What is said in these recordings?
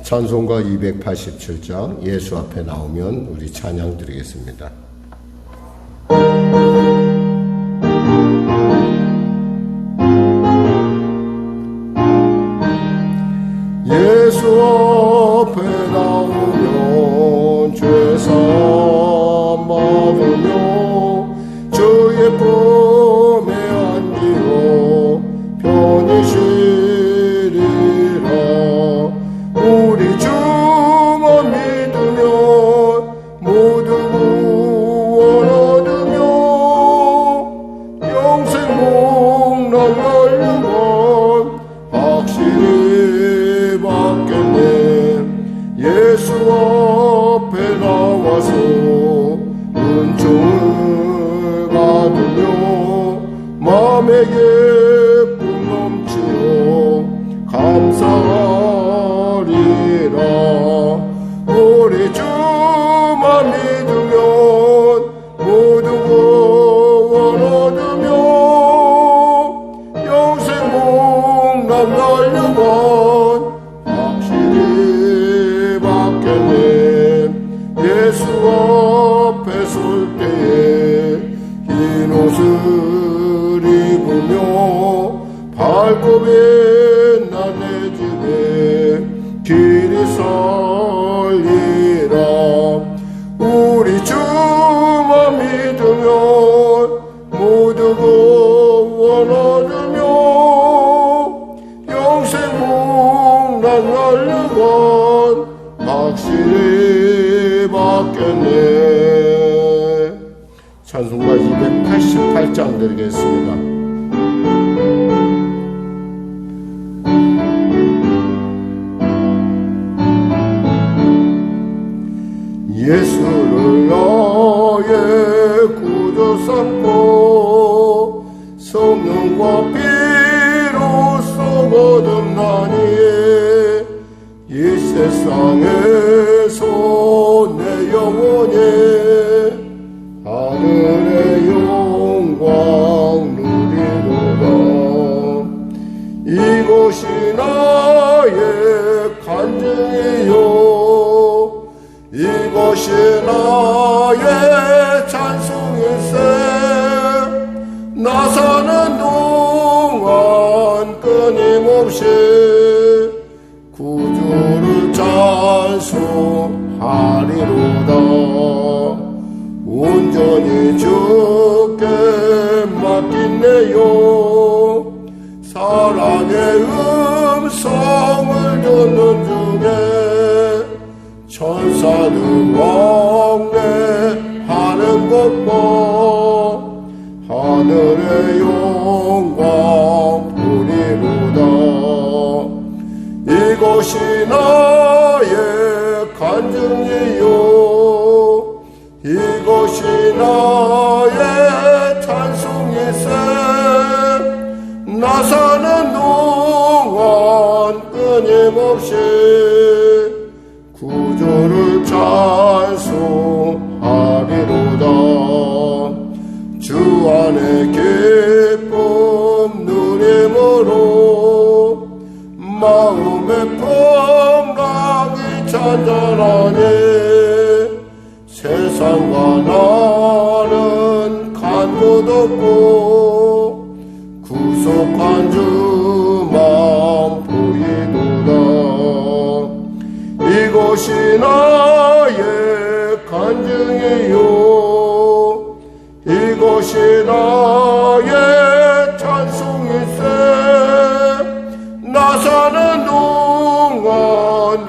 찬송가 287장 예수 앞에 나오면 우리 찬양 드리겠습니다. 예수 앞에 나오면 죄사함 받으며 주의 품에 안기어 편히 쉬리라. 우리 주만 믿으면 모두 구원 얻으며 영생 복락날 영원 확실히 받겠네. 예수 앞에 나와서 은총을 받으며 마음에 예쁨 넘치어 감사하리라. 우리 주만 믿으면 모두 구원 얻으며 영생 복락날 영원 확실히 받겠네. 예수 앞에 설 때에 흰 옷을 입으며 밝고 빛난 내 집에 길이 설리라. 우리 주만 믿으면 모두 구원 얻으며 영생 복락날 영원 확실히 받겠네. 찬송가 288장 드리겠습니다. 예수를 나의 구주 삼고 성령과 피로써 거듭나니 이 세상에서 내 영혼이 하늘의 영광 누리도다. 이것이 나의 간증이요 이것이 나의 찬송일세. 나 사는 동안 끊임없이 구주를 찬송하리로다. 온전히 주께 맡긴네요. 사랑의 음성을 듣는 중에 천사들 왕래하는 것과 하늘의 영광 보리로다. 이것이 나의 간증이요 이것이 나의 찬송일세. 나 사는 동안 끊임없이 구주를 찬송하리로다. 주 안에 기쁨 누림으로 마음의 풍랑이 잔잔하니 세상과 나는 간도 없고 구속한 주만 보이도다. 이것이 나의 간증이요 이것이 나의 찬송일세. 나 사는 동안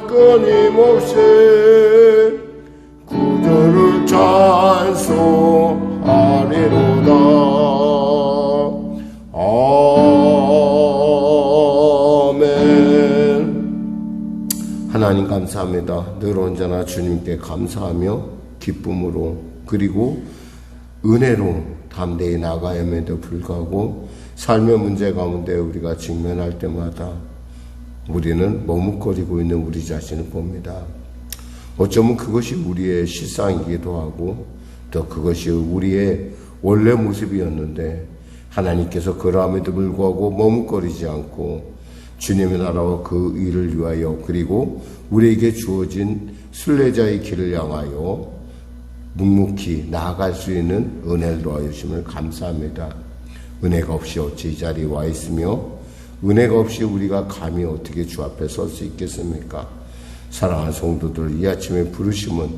끊임없이 구주를 찬송하리로다. 아멘. 하나님 감사합니다. 늘 언제나 주님께 감사하며 기쁨으로 그리고 은혜로 담대히 나가야함에도 불구하고 삶의 문제 가운데 우리가 직면할 때마다 우리는 머뭇거리고 있는 우리 자신을 봅니다. 어쩌면 그것이 우리의 실상이기도 하고 또 그것이 우리의 원래 모습이었는데 하나님께서 그러함에도 불구하고 머뭇거리지 않고 주님의 나라와 그 일을 위하여 그리고 우리에게 주어진 순례자의 길을 향하여 묵묵히 나아갈 수 있는 은혜를 더하여 주심을 감사합니다. 은혜가 없이 어찌 이 자리에 와 있으며 은혜가 없이 우리가 감히 어떻게 주 앞에 설 수 있겠습니까? 사랑하는 성도들, 이 아침에 부르심은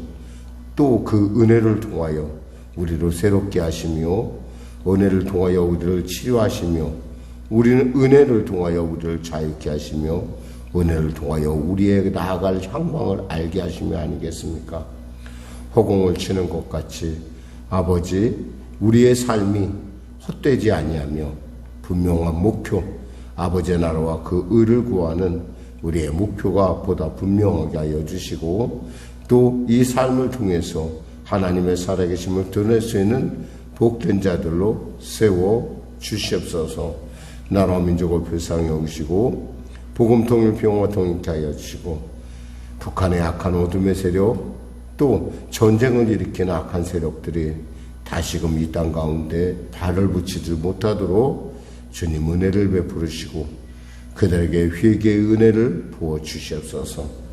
또 그 은혜를 통하여 우리를 새롭게 하시며 은혜를 통하여 우리를 치료하시며 우리는 은혜를 통하여 우리를 자유케 하시며 은혜를 통하여 우리의 나아갈 향방을 알게 하시며 아니겠습니까? 허공을 치는 것 같이 아버지 우리의 삶이 헛되지 아니하며 분명한 목표 아버지의 나라와 그 의를 구하는 우리의 목표가 보다 분명하게 하여 주시고 또 이 삶을 통해서 하나님의 살아계심을 드러낼 수 있는 복된 자들로 세워 주시옵소서. 나라와 민족을 불쌍히 여기시고 복음 통일 평화 통일케 하여 주시고 북한의 악한 어둠의 세력 또 전쟁을 일으키는 악한 세력들이 다시금 이 땅 가운데 발을 붙이지 못하도록 주님 은혜를 베푸시고 그들에게 회개의 은혜를 부어 주시옵소서.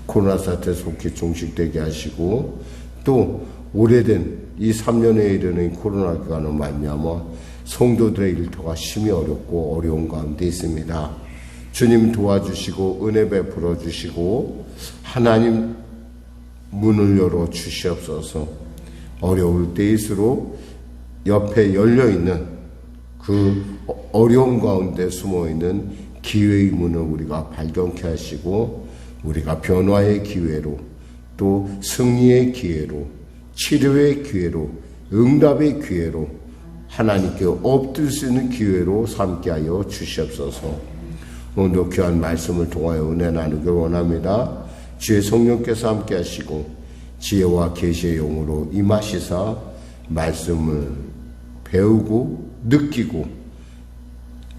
코로나 사태 속히 종식되게 하시고 또 오래된 이 3년에 이르는 코로나 기간을 말미암아 성도들의 일터가 심히 어렵고 어려운 가운데 있습니다. 주님 도와주시고 은혜 베풀어 주시고 하나님 문을 열어 주시옵소서. 어려울 때일수록 옆에 열려있는 그 어려움 가운데 숨어있는 기회의 문을 우리가 발견케 하시고 우리가 변화의 기회로 또 승리의 기회로 치료의 기회로 응답의 기회로 하나님께 엎들 수 있는 기회로 삼게 하여 주시옵소서. 오늘도 귀한 말씀을 통하여 은혜 나누길 원합니다. 주의 성령께서 함께 하시고 지혜와 계시의 영으로 임하시사 말씀을 배우고 느끼고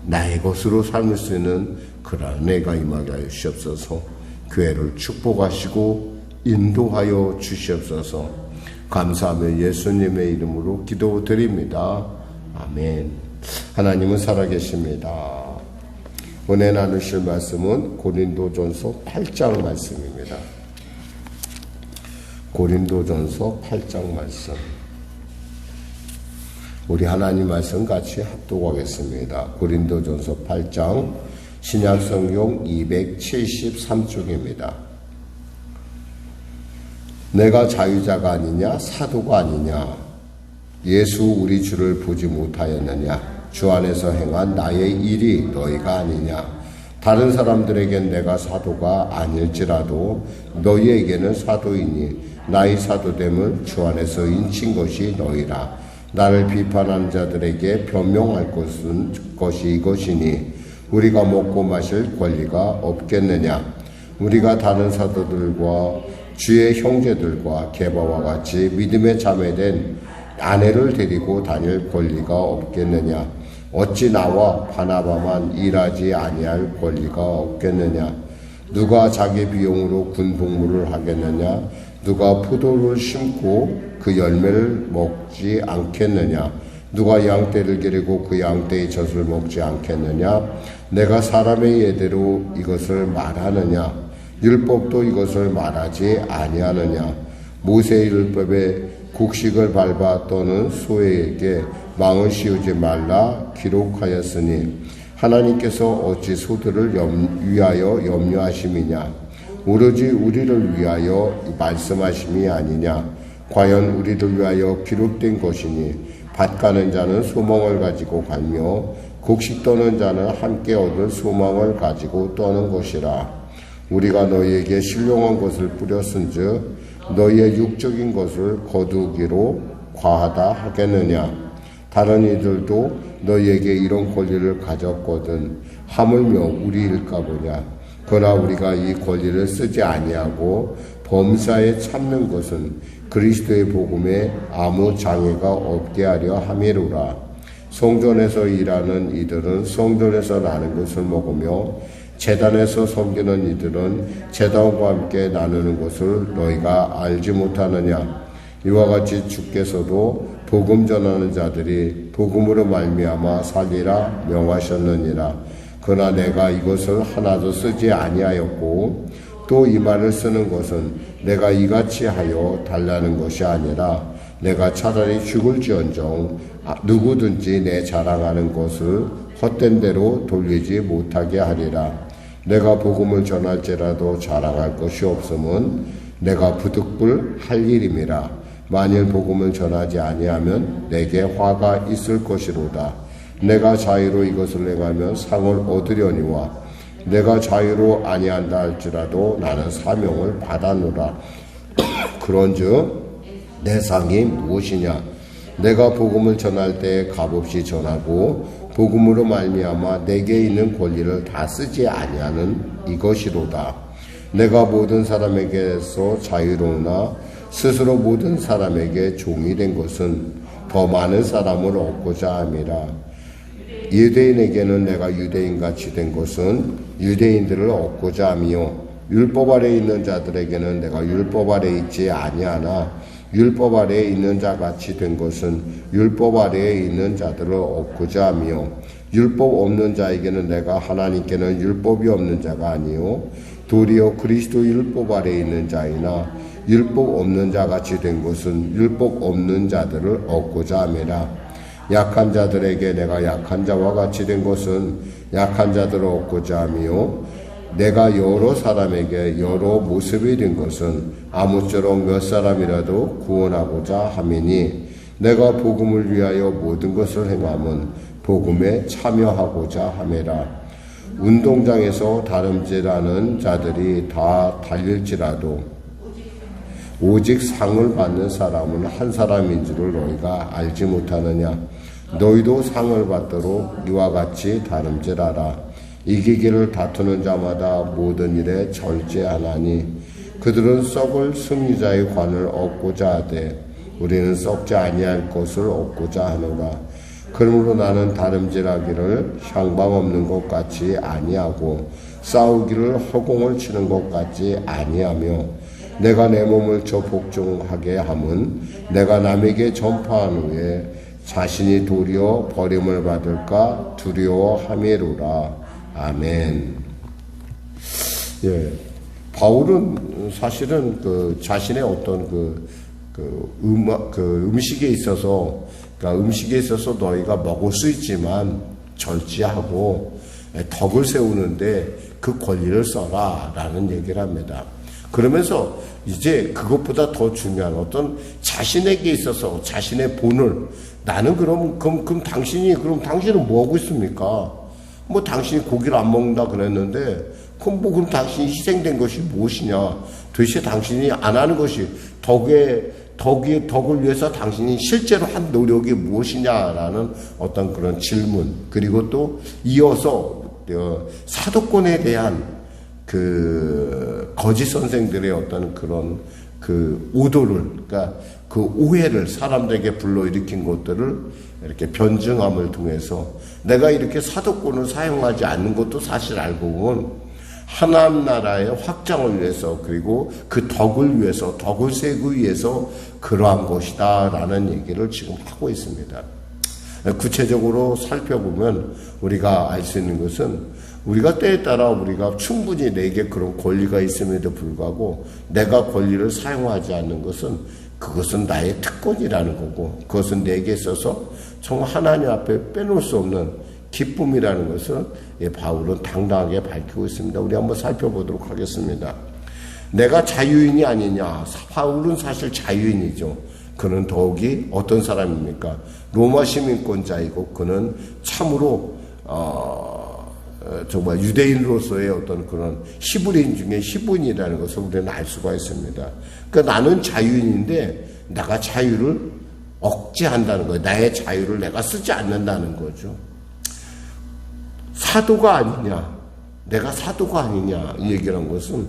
나의 것으로 삶을 수 있는 그러한 은혜가 임하게 하여 주시옵소서. 교회를 축복하시고 인도하여 주시옵소서. 감사하며 예수님의 이름으로 기도드립니다. 아멘. 하나님은 살아계십니다. 은혜 나누실 말씀은 고린도전서 8장 말씀입니다. 고린도전서 8장 말씀. 우리 하나님 말씀 같이 합독하겠습니다. 고린도전서 8장 신약성경 273쪽입니다. 내가 자유자가 아니냐 사도가 아니냐 예수 우리 주를 보지 못하였느냐 주 안에서 행한 나의 일이 너희가 아니냐 다른 사람들에겐 내가 사도가 아닐지라도 너희에게는 사도이니 나의 사도됨을 주 안에서 인친 것이 너희라. 나를 비판하는 자들에게 변명할 것이 이것이니 우리가 먹고 마실 권리가 없겠느냐. 우리가 다른 사도들과 주의 형제들과 게바와 같이 믿음의 자매된 아내를 데리고 다닐 권리가 없겠느냐. 어찌 나와 바나바만 일하지 아니할 권리가 없겠느냐. 누가 자기 비용으로 군복무를 하겠느냐. 누가 포도를 심고 그 열매를 먹지 않겠느냐. 누가 양떼를 기르고 그 양떼의 젖을 먹지 않겠느냐. 내가 사람의 예대로 이것을 말하느냐. 율법도 이것을 말하지 아니하느냐. 모세의 율법에 곡식을 밟아 떠는 소에게 망을 씌우지 말라 기록하였으니 하나님께서 어찌 소들을 위하여 염려하심이냐. 오로지 우리를 위하여 말씀하심이 아니냐. 과연 우리를 위하여 기록된 것이니 밭 가는 자는 소망을 가지고 가며 곡식 떠는 자는 함께 얻을 소망을 가지고 떠는 것이라. 우리가 너희에게 신령한 것을 뿌렸은즉 너희의 육적인 것을 거두기로 과하다 하겠느냐. 다른 이들도 너희에게 이런 권리를 가졌거든 하물며 우리일까 보냐. 그러나 우리가 이 권리를 쓰지 아니하고 범사에 참는 것은 그리스도의 복음에 아무 장애가 없게 하려 함이로라. 성전에서 일하는 이들은 성전에서 나는 것을 먹으며 제단에서 섬기는 이들은 제단과 함께 나누는 것을 너희가 알지 못하느냐. 이와 같이 주께서도 복음 전하는 자들이 복음으로 말미암아 살리라 명하셨느니라. 그러나 내가 이것을 하나도 쓰지 아니하였고 또 이 말을 쓰는 것은 내가 이같이 하여 달라는 것이 아니라 내가 차라리 죽을지언정 누구든지 내 자랑하는 것을 헛된 대로 돌리지 못하게 하리라. 내가 복음을 전할지라도 자랑할 것이 없음은 내가 부득불 할 일임이라. 만일 복음을 전하지 아니하면 내게 화가 있을 것이로다. 내가 자유로 이것을 행하면 상을 얻으려니와 내가 자유로 아니한다 할지라도 나는 사명을 받아노라. 그런즉 내 상이 무엇이냐? 내가 복음을 전할 때 값없이 전하고 복음으로 말미암아 내게 있는 권리를 다 쓰지 아니하는 이것이로다. 내가 모든 사람에게서 자유로우나 스스로 모든 사람에게 종이 된 것은 더 많은 사람을 얻고자 함이라. 유대인에게는 내가 유대인같이 된 것은 유대인들을 얻고자 하며 율법 아래에 있는 자들에게는 내가 율법 아래에 있지 아니하나 율법 아래에 있는 자같이 된 것은 율법 아래에 있는 자들을 얻고자 하며 율법 없는 자에게는 내가 하나님께는 율법이 없는 자가 아니요 도리어 그리스도 율법 아래에 있는 자이나 율법 없는 자같이 된 것은 율법 없는 자들을 얻고자 함이라. 약한 자들에게 내가 약한 자와 같이 된 것은 약한 자들을 얻고자 하며 내가 여러 사람에게 여러 모습이 된 것은 아무쪼록 몇 사람이라도 구원하고자 함이니 내가 복음을 위하여 모든 것을 행함은 복음에 참여하고자 함이라. 운동장에서 다름질하는 자들이 다 달릴지라도 오직 상을 받는 사람은 한 사람인 줄을 너희가 알지 못하느냐? 너희도 상을 받도록 이와 같이 다름질하라. 이기기를 다투는 자마다 모든 일에 절제하나니 그들은 썩을 승리자의 관을 얻고자 하되 우리는 썩지 아니할 것을 얻고자 하노라. 그러므로 나는 다름질하기를 향방 없는 것 같이 아니하고 싸우기를 허공을 치는 것 같이 아니하며 내가 내 몸을 저 복종하게 함은 내가 남에게 전파한 후에 자신이 도리어 버림을 받을까 두려워함이로라. 아멘. 예, 바울은 사실은 그 자신의 어떤 음식에 있어서, 그러니까 음식에 있어서 너희가 먹을 수 있지만 절제하고 덕을 세우는데 그 권리를 써라라는 얘기를 합니다. 그러면서 이제 그것보다 더 중요한 어떤 자신에게 있어서 자신의 본을 나는 그럼 당신은 뭐 하고 있습니까? 뭐 당신이 고기를 안 먹는다 그랬는데 그럼 당신이 희생된 것이 무엇이냐? 도대체 당신이 안 하는 것이 덕을 위해서 당신이 실제로 한 노력이 무엇이냐라는 어떤 그런 질문, 그리고 또 이어서 사도권에 대한 그 거짓 선생들의 어떤 그런 그 오도를, 그러니까 그 오해를 사람들에게 불러일으킨 것들을 이렇게 변증함을 통해서 내가 이렇게 사도권을 사용하지 않는 것도 사실 알고 보면 하나님 나라의 확장을 위해서, 그리고 그 덕을 위해서, 덕을 세우기 위해서 그러한 것이다라는 얘기를 지금 하고 있습니다. 구체적으로 살펴보면 우리가 알 수 있는 것은 우리가 때에 따라 우리가 충분히 내게 그런 권리가 있음에도 불구하고 내가 권리를 사용하지 않는 것은 그것은 나의 특권이라는 거고, 그것은 내게 있어서 정말 하나님 앞에 빼놓을 수 없는 기쁨이라는 것을 바울은 당당하게 밝히고 있습니다. 우리 한번 살펴보도록 하겠습니다. 내가 자유인이 아니냐? 바울은 사실 자유인이죠. 그는 더욱이 어떤 사람입니까? 로마 시민권자이고 그는 참으로 정말 유대인으로서의 어떤 그런 히브리인 중에 히브리인이라는 것을 우리는 알 수가 있습니다. 그러니까 나는 자유인인데 내가 자유를 억제한다는 거예요. 나의 자유를 내가 쓰지 않는다는 거죠. 사도가 아니냐, 내가 사도가 아니냐, 이 얘기를 한 것은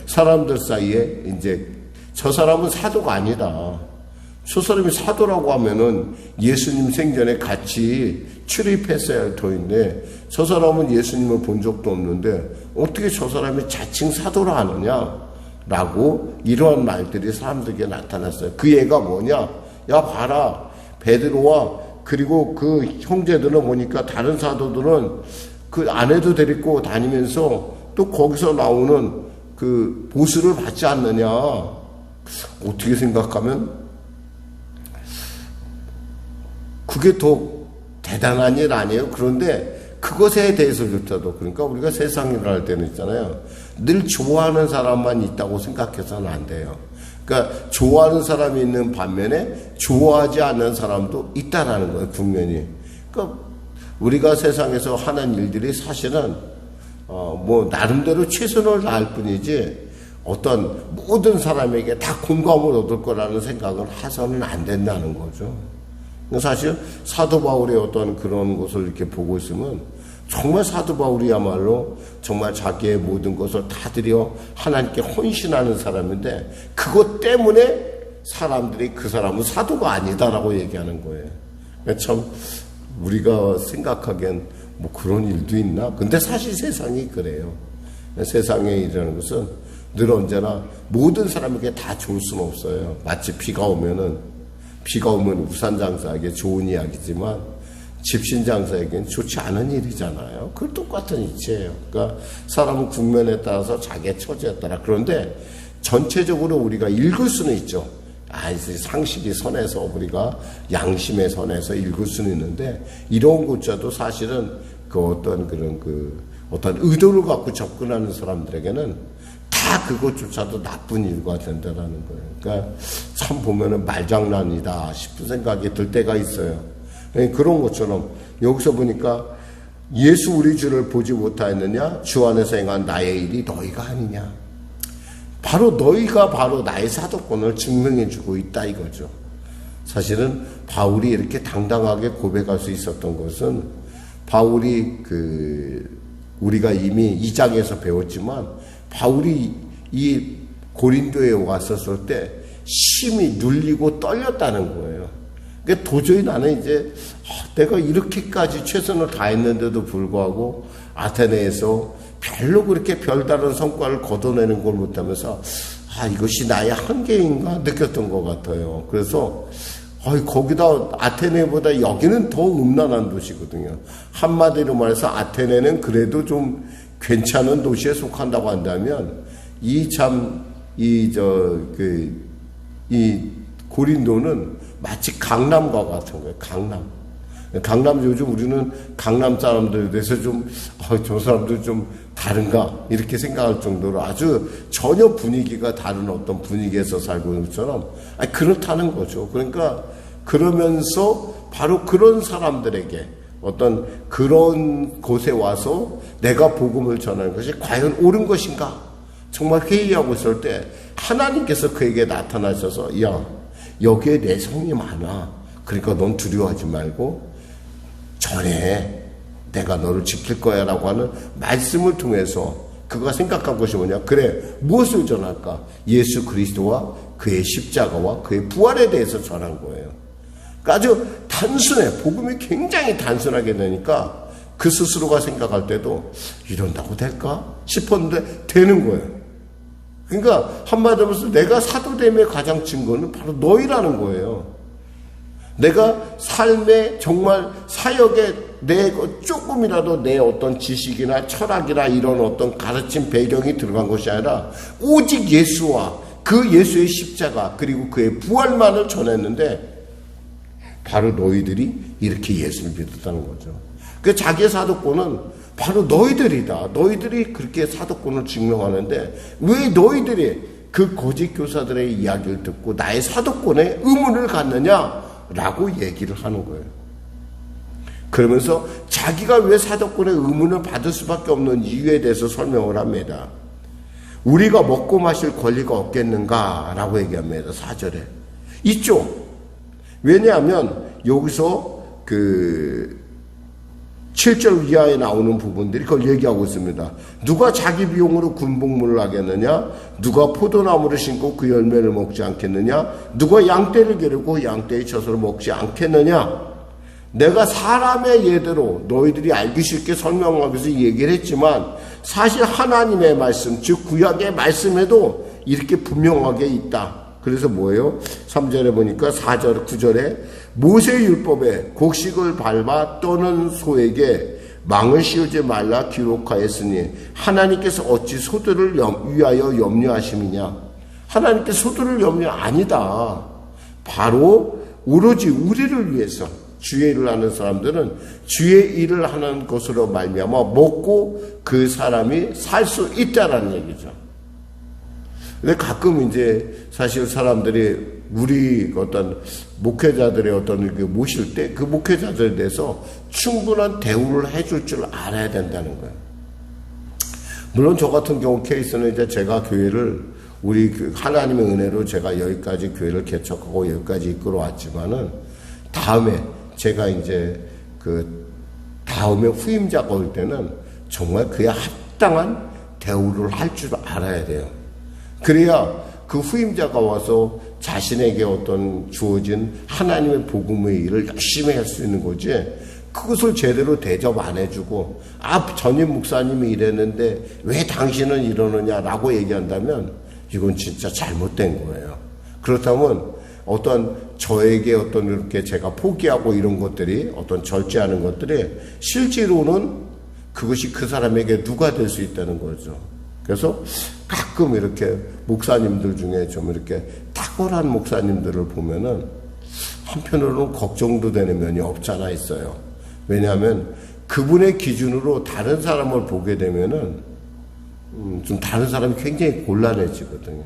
사람들 사이에 이제 저 사람은 사도가 아니다. 저 사람이 사도라고 하면은 예수님 생전에 같이 출입했어야 할 터인데 저 사람은 예수님을 본 적도 없는데 어떻게 저 사람이 자칭 사도라 하느냐? 라고 이러한 말들이 사람들에게 나타났어요. 그 얘가 뭐냐? 야, 봐라. 베드로와 그리고 그 형제들은 보니까 다른 사도들은 그 아내도 데리고 다니면서 또 거기서 나오는 그 보수를 받지 않느냐. 어떻게 생각하면 그게 더 대단한 일 아니에요? 그런데 그것에 대해서조차도, 그러니까 우리가 세상 일을 할 때는 있잖아요. 늘 좋아하는 사람만 있다고 생각해서는 안 돼요. 그러니까 좋아하는 사람이 있는 반면에 좋아하지 않는 사람도 있다라는 거예요, 국면이. 그러니까 우리가 세상에서 하는 일들이 사실은 뭐 나름대로 최선을 다할 뿐이지 어떤 모든 사람에게 다 공감을 얻을 거라는 생각을 해서는 안 된다는 거죠. 사실 사도 바울의 어떤 그런 것을 이렇게 보고 있으면 정말 사도 바울이야말로 정말 자기의 모든 것을 다 들여 하나님께 헌신하는 사람인데 그것 때문에 사람들이 그 사람은 사도가 아니다라고 얘기하는 거예요. 참 우리가 생각하기엔 뭐 그런 일도 있나? 근데 사실 세상이 그래요. 세상에 일이라는 것은 늘 언제나 모든 사람에게 다 좋을 수는 없어요. 마치 비가 오면 우산 장사에게 좋은 이야기지만 집신 장사에게는 좋지 않은 일이잖아요. 그 똑같은 이치예요. 그러니까 사람은 국면에 따라서 자기의 처지에 따라. 그런데 전체적으로 우리가 읽을 수는 있죠. 상식이 선에서 우리가 양심의 선에서 읽을 수는 있는데 이런 것조차도 사실은 어떤 의도를 갖고 접근하는 사람들에게는 다 그것조차도 나쁜 일과 된다라는 거예요. 그러니까 참 보면은 말장난이다 싶은 생각이 들 때가 있어요. 그런 것처럼 여기서 보니까 예수 우리 주를 보지 못하였느냐? 주 안에서 행한 나의 일이 너희가 아니냐? 바로 너희가 바로 나의 사도권을 증명해 주고 있다 이거죠. 사실은 바울이 이렇게 당당하게 고백할 수 있었던 것은 바울이 우리가 이미 2장에서 배웠지만 바울이 이 고린도에 왔었을 때 심히 눌리고 떨렸다는 거예요. 그러니까 도저히 나는 이제 내가 이렇게까지 최선을 다했는데도 불구하고 아테네에서 별로 그렇게 별다른 성과를 거둬내는 걸 못하면서 이것이 나의 한계인가 느꼈던 것 같아요. 그래서 거기다 아테네보다 여기는 더 음란한 도시거든요. 한마디로 말해서 아테네는 그래도 좀 괜찮은 도시에 속한다고 한다면 이 고린도는 마치 강남과 같은 거예요. 강남 요즘 우리는 강남 사람들에 대해서 저 사람들 좀 다른가 이렇게 생각할 정도로 아주 전혀 분위기가 다른 어떤 분위기에서 살고 있는 것처럼 그렇다는 거죠. 그러니까 그러면서 바로 그런 사람들에게 어떤 그런 곳에 와서 내가 복음을 전하는 것이 과연 옳은 것인가 정말 회의하고 있을 때 하나님께서 그에게 나타나셔서 야 여기에 내 성이 많아. 그러니까 넌 두려워하지 말고 전해. 내가 너를 지킬 거야 라고 하는 말씀을 통해서 그가 생각한 것이 뭐냐. 그래 무엇을 전할까. 예수 그리스도와 그의 십자가와 그의 부활에 대해서 전한 거예요. 그러니까 아주 단순해. 복음이 굉장히 단순하게 되니까 그 스스로가 생각할 때도 이런다고 될까 싶었는데 되는 거예요. 그러니까 한마디로 해서 내가 사도됨의 가장 증거는 바로 너희라는 거예요. 내가 삶의 정말 사역에 내 조금이라도 내 어떤 지식이나 철학이나 이런 어떤 가르침 배경이 들어간 것이 아니라 오직 예수와 그 예수의 십자가 그리고 그의 부활만을 전했는데 바로 너희들이 이렇게 예수를 믿었다는 거죠. 그 자기의 사도권은 바로 너희들이다. 너희들이 그렇게 사도권을 증명하는데 왜 너희들이 그 거짓 교사들의 이야기를 듣고 나의 사도권에 의문을 갖느냐라고 얘기를 하는 거예요. 그러면서 자기가 왜 사도권의 의문을 받을 수밖에 없는 이유에 대해서 설명을 합니다. 우리가 먹고 마실 권리가 없겠는가라고 얘기합니다. 4절에. 있죠. 왜냐하면 여기서 7절 이하에 나오는 부분들이 그걸 얘기하고 있습니다. 누가 자기 비용으로 군복무를 하겠느냐? 누가 포도나무를 심고 그 열매를 먹지 않겠느냐? 누가 양떼를 기르고 양떼의 젖을 먹지 않겠느냐? 내가 사람의 예대로 너희들이 알기 쉽게 설명하기 위해서 얘기를 했지만 사실 하나님의 말씀, 즉 구약의 말씀에도 이렇게 분명하게 있다. 그래서 뭐예요? 3절에 보니까 4절, 9절에 모세의 율법에 곡식을 밟아 떠는 소에게 망을 씌우지 말라 기록하였으니 하나님께서 어찌 소들을 위하여 염려하심이냐. 하나님께 소들을 염려 아니다. 바로 오로지 우리를 위해서 주의 일을 하는 사람들은 주의 일을 하는 것으로 말미암아 먹고 그 사람이 살 수 있다라는 얘기죠. 근데 가끔 이제 사실 사람들이 우리 어떤 목회자들의 어떤 그 모실 때 그 목회자들에 대해서 충분한 대우를 해줄 줄 알아야 된다는 거예요. 물론 저 같은 경우 케이스는 이제 제가 교회를 우리 그 하나님의 은혜로 제가 여기까지 교회를 개척하고 여기까지 이끌어 왔지만은 다음에 제가 이제 그 다음에 후임자가 올 때는 정말 그에 합당한 대우를 할 줄 알아야 돼요. 그래야 그 후임자가 와서 자신에게 어떤 주어진 하나님의 복음의 일을 열심히 할 수 있는 거지, 그것을 제대로 대접 안 해주고 전임 목사님이 이랬는데 왜 당신은 이러느냐라고 얘기한다면 이건 진짜 잘못된 거예요. 그렇다면 어떤 저에게 어떤 이렇게 제가 포기하고 이런 것들이 어떤 절제하는 것들이 실제로는 그것이 그 사람에게 누가 될 수 있다는 거죠. 그래서 가끔 이렇게 목사님들 중에 좀 이렇게 탁월한 목사님들을 보면은 한편으로는 걱정도 되는 면이 없잖아 있어요. 왜냐하면 그분의 기준으로 다른 사람을 보게 되면은 좀 다른 사람이 굉장히 곤란해지거든요.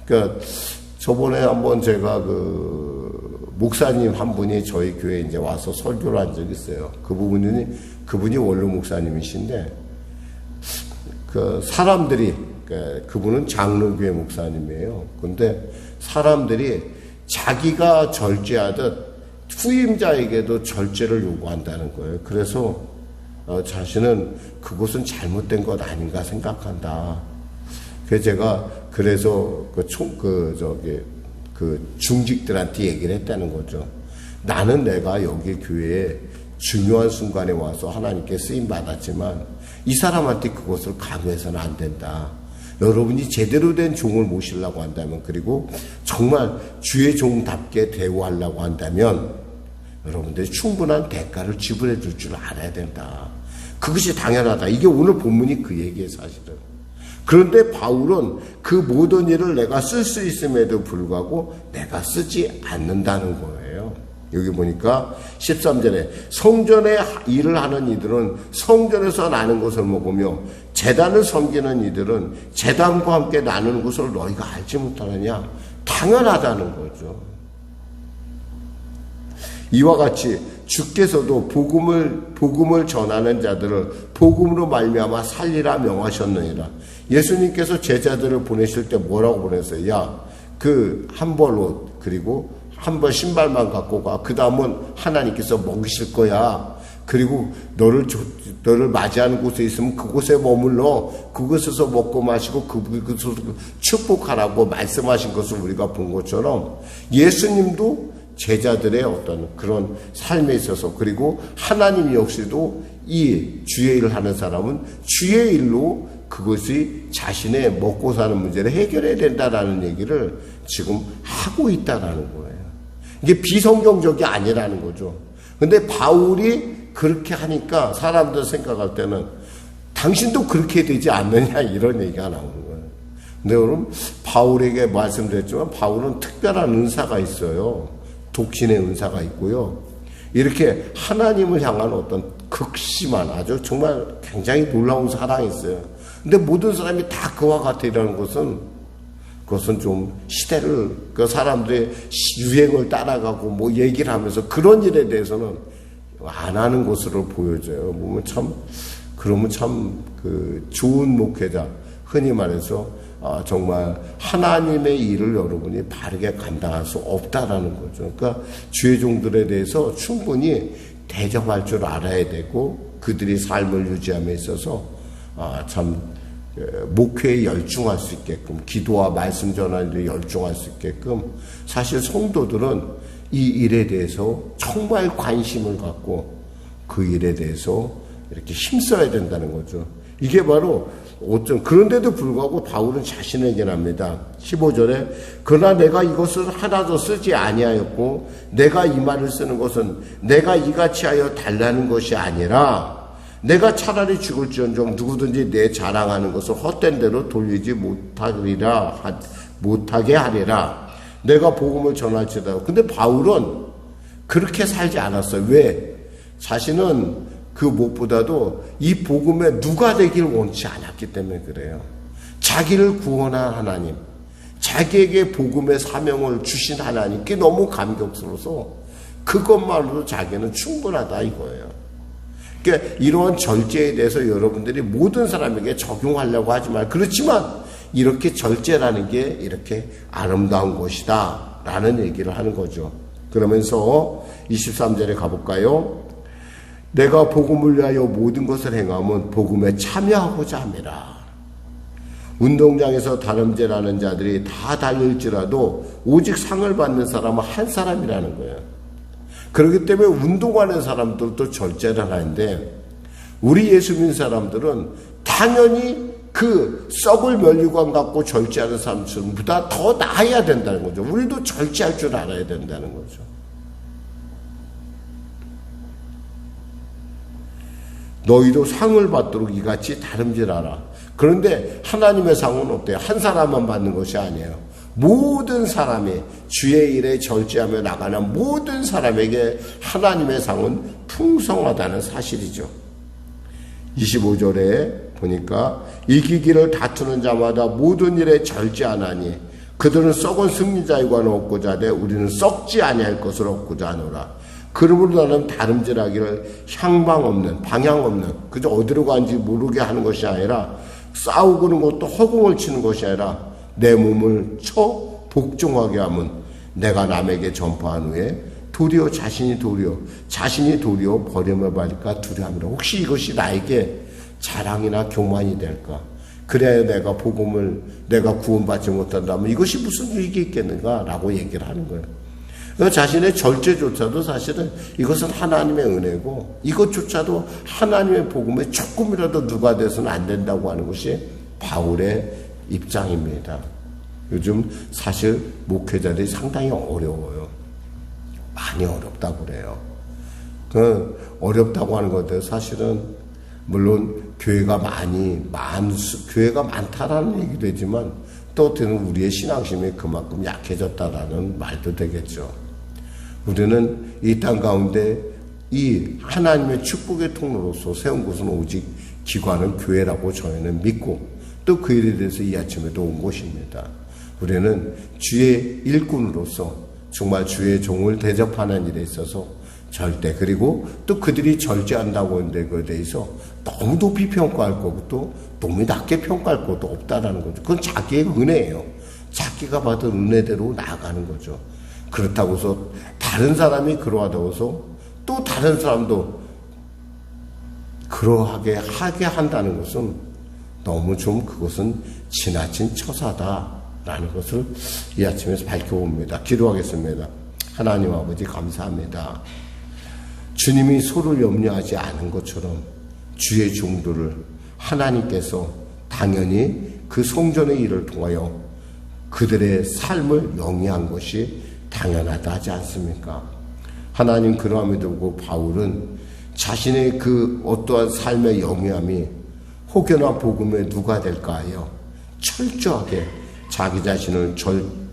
그러니까 저번에 한번 제가 그 목사님 한 분이 저희 교회에 이제 와서 설교를 한 적이 있어요. 그분이 원로 목사님이신데 그 사람들이 그분은 장로교회 목사님이에요. 근데 사람들이 자기가 절제하듯 후임자에게도 절제를 요구한다는 거예요. 그래서 자신은 그것은 잘못된 것 아닌가 생각한다. 그래서 제가 그 중직들한테 얘기를 했다는 거죠. 나는 내가 여기 교회에 중요한 순간에 와서 하나님께 쓰임 받았지만 이 사람한테 그것을 강요해서는 안 된다. 여러분이 제대로 된 종을 모시려고 한다면, 그리고 정말 주의 종답게 대우하려고 한다면 여러분들이 충분한 대가를 지불해 줄 줄 알아야 된다. 그것이 당연하다. 이게 오늘 본문이 그 얘기예요, 사실은. 그런데 바울은 그 모든 일을 내가 쓸 수 있음에도 불구하고 내가 쓰지 않는다는 거예요. 여기 보니까 13절에 성전에 일을 하는 이들은 성전에서 나는 것을 먹으며 제단을 섬기는 이들은 제단과 함께 나누는 것을 너희가 알지 못하느냐. 당연하다는 거죠. 이와 같이 주께서도 복음을 전하는 자들을 복음으로 말미암아 살리라 명하셨느니라. 예수님께서 제자들을 보내실 때 뭐라고 보냈어요? 야, 그 한 벌 옷 그리고 한 벌 신발만 갖고 가. 그 다음은 하나님께서 먹이실 거야. 그리고 너를 맞이하는 곳에 있으면 그곳에 머물러 그곳에서 먹고 마시고 그곳에서 축복하라고 말씀하신 것을 우리가 본 것처럼 예수님도 제자들의 어떤 그런 삶에 있어서, 그리고 하나님 역시도 이 주의 일을 하는 사람은 주의 일로 그것이 자신의 먹고 사는 문제를 해결해야 된다라는 얘기를 지금 하고 있다라는 거예요. 이게 비성경적이 아니라는 거죠. 근데 바울이 그렇게 하니까 사람들 생각할 때는 당신도 그렇게 되지 않느냐 이런 얘기가 나오는 거예요. 근데 여러분, 바울에게 말씀드렸지만 바울은 특별한 은사가 있어요. 독신의 은사가 있고요. 이렇게 하나님을 향한 어떤 극심한 아주 정말 굉장히 놀라운 사랑이 있어요. 근데 모든 사람이 다 그와 같으라는 그것은 좀 시대를, 그 사람들의 유행을 따라가고 뭐 얘기를 하면서 그런 일에 대해서는 안 하는 것으로 보여져요. 그러면 참 그 좋은 목회자, 흔히 말해서 정말 하나님의 일을 여러분이 바르게 감당할 수 없다라는 거죠. 그러니까 주의 종들에 대해서 충분히 대접할 줄 알아야 되고, 그들이 삶을 유지함에 있어서 참 목회에 열중할 수 있게끔, 기도와 말씀 전하는 데 열중할 수 있게끔, 사실 성도들은 이 일에 대해서 정말 관심을 갖고 그 일에 대해서 이렇게 힘써야 된다는 거죠. 이게 바로 그런데도 불구하고 바울은 자신에게 합니다. 15절에 그러나 내가 이것을 하나도 쓰지 아니하였고 내가 이 말을 쓰는 것은 내가 이같이 하여 달라는 것이 아니라 내가 차라리 죽을지언정 누구든지 내 자랑하는 것을 헛된 대로 돌리지 못하게 하리라. 내가 복음을 전할지라도. 근데 바울은 그렇게 살지 않았어요. 왜? 자신은 그 무엇보다도 이 복음에 누가 되길 원치 않았기 때문에 그래요. 자기를 구원한 하나님, 자기에게 복음의 사명을 주신 하나님께 너무 감격스러워서 그것만으로도 자기는 충분하다 이거예요. 그러니까 이러한 절제에 대해서 여러분들이 모든 사람에게 적용하려고 하지 말. 그렇지만 이렇게 절제라는 게 이렇게 아름다운 것이다 라는 얘기를 하는 거죠. 그러면서 23절에 가볼까요? 내가 복음을 위하여 모든 것을 행하면 복음에 참여하고자 함이라. 운동장에서 다름질하는 자들이 다 달릴지라도 오직 상을 받는 사람은 한 사람이라는 거예요. 그렇기 때문에 운동하는 사람들도 절제를 하는데 우리 예수 믿는 사람들은 당연히 그 썩을 면류관 갖고 절제하는 사람들보다 더 나아야 된다는 거죠. 우리도 절제할 줄 알아야 된다는 거죠. 너희도 상을 받도록 이같이 다름질하라. 그런데 하나님의 상은 어때요? 한 사람만 받는 것이 아니에요. 모든 사람이 주의 일에 절제하며 나가는 모든 사람에게 하나님의 상은 풍성하다는 사실이죠. 25절에 보니까 이기기를 다투는 자마다 모든 일에 절제하나니 그들은 썩은 승리자이고 얻고자 하되 우리는 썩지 아니할 것을 얻고자 하노라. 그러므로 나는 다름질하기를 향방 없는, 방향 없는, 그저 어디로 가는지 모르게 하는 것이 아니라 싸우고는 것도 허공을 치는 것이 아니라 내 몸을 쳐 복종하게 하면 내가 남에게 전파한 후에 도리어 자신이 도리어 버림을 받을까 두려움이라. 혹시 이것이 나에게 자랑이나 교만이 될까? 그래야 내가 구원받지 못한다면 이것이 무슨 유익이 있겠는가라고 얘기를 하는 거예요. 자신의 절제조차도 사실은 이것은 하나님의 은혜고 이것조차도 하나님의 복음에 조금이라도 누가 돼서는 안 된다고 하는 것이 바울의 입장입니다. 요즘 사실 목회자들이 상당히 어려워요. 많이 어렵다고 그래요. 어렵다고 하는 것들 사실은 물론 교회가 많다라는 얘기도 되지만 또 어떻게든 우리의 신앙심이 그만큼 약해졌다라는 말도 되겠죠. 우리는 이 땅 가운데 이 하나님의 축복의 통로로서 세운 것은 오직 기관은 교회라고 저희는 믿고 또 그 일에 대해서 이 아침에도 온 것입니다. 우리는 주의 일꾼으로서 정말 주의 종을 대접하는 일에 있어서 절대, 그리고 또 그들이 절제한다고 하는데 그에 대해서 너무 높이 평가할 거고 또 너무 낮게 평가할 것도 없다라는 거죠. 그건 자기의 은혜예요. 자기가 받은 은혜대로 나아가는 거죠. 그렇다고 해서 다른 사람이 그러하다고 해서 또 다른 사람도 그러하게 하게 한다는 것은 너무 좀 그것은 지나친 처사다라는 것을 이 아침에서 밝혀봅니다. 기도하겠습니다. 하나님 아버지 감사합니다. 주님이 소를 염려하지 않은 것처럼 주의 종들을 하나님께서 당연히 그 성전의 일을 통하여 그들의 삶을 영위한 것이 당연하다 하지 않습니까? 하나님, 그러함에도 불구하고 바울은 자신의 그 어떠한 삶의 영위함이 혹여나 복음에 누가 될까 하여 철저하게 자기 자신을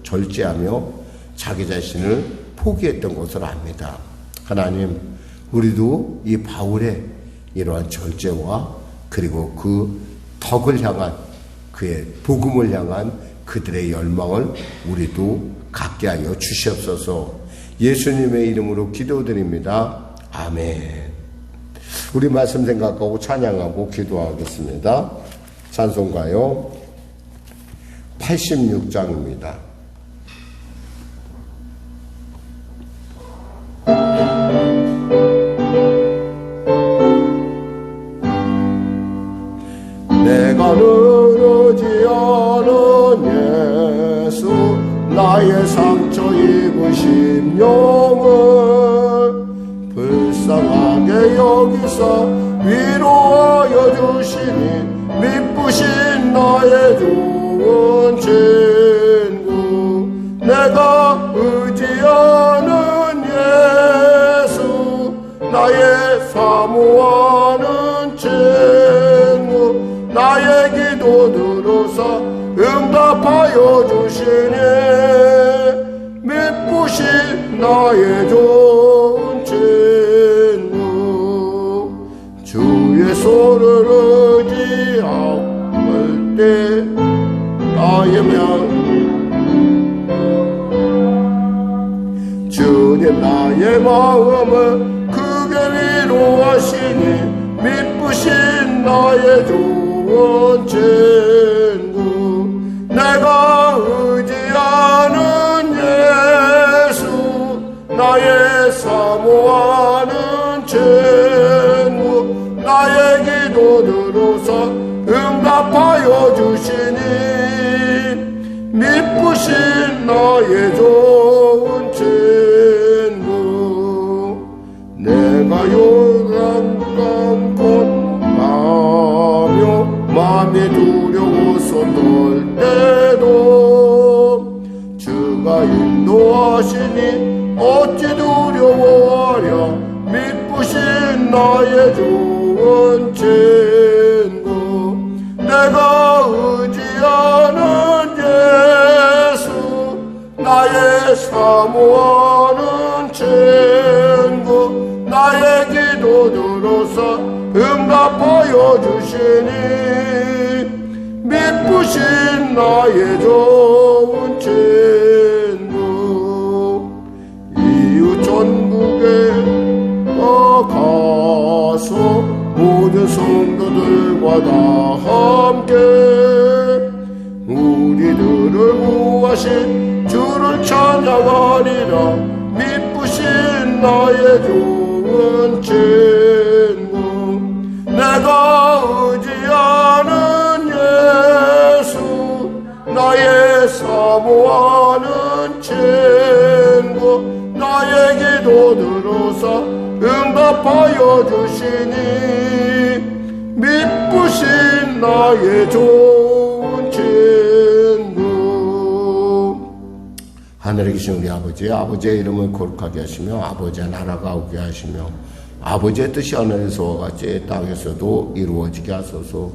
절제하며 자기 자신을 포기했던 것을 압니다. 하나님, 우리도 이 바울의 이러한 절제와 그리고 그 덕을 향한 그의 복음을 향한 그들의 열망을 우리도 갖게 하여 주시옵소서. 예수님의 이름으로 기도드립니다. 아멘. 우리 말씀 생각하고 찬양하고 기도하겠습니다. 찬송가요 86장입니다. 내가 늘어지 않은 예수, 나의 상처 입으신 영을 불쌍하게 여기사 위로하여 주시니 미쁘신 나의 좋은 친구, 내가 의지하는 예수, 나의 사모하는 응답하여 주시니 믿으신 나의 좋은 친구 주의 손을 의지할 때 나의 주님 나의 마음을 크게 위로하시니 믿으신 나의 좋은 친구 내가 의지하는 예수 나의 사모하는 친구 나의 기도 들어서 응답하여 주시니 믿으신 나의 좋은 친구 내가 요단강 건너가며 마음이 두려워서 떨 때도 주가 인도하시니 어찌 두려워하랴 믿으신 나의 좋은 친구 내가 의지하는 예수 나의 사모하는 친구 나의 기도 들어서 응답하여 주시니 믿으신 나의 좋은 친구 이웃 전국에 가서 모든 성도들과 다 함께 우리들을 구하신 주를 찬양하리라 믿으신 나의 좋은 친구 내가 의지하는 예수 나의 사모하는 친구 나의 기도 들어서 응답하여 주시니 믿으신 나의 좋은 친구 하늘에 계신 우리 아버지 아버지의 이름을 거룩하게 하시며 아버지의 나라가 오게 하시며 아버지의 뜻이 하늘에서와 같이 땅에서도 이루어지게 하소서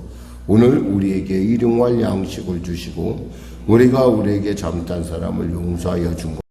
오늘 우리에게 일용할 양식을 주시고 우리가 우리에게 잘못한 사람을 용서하여 준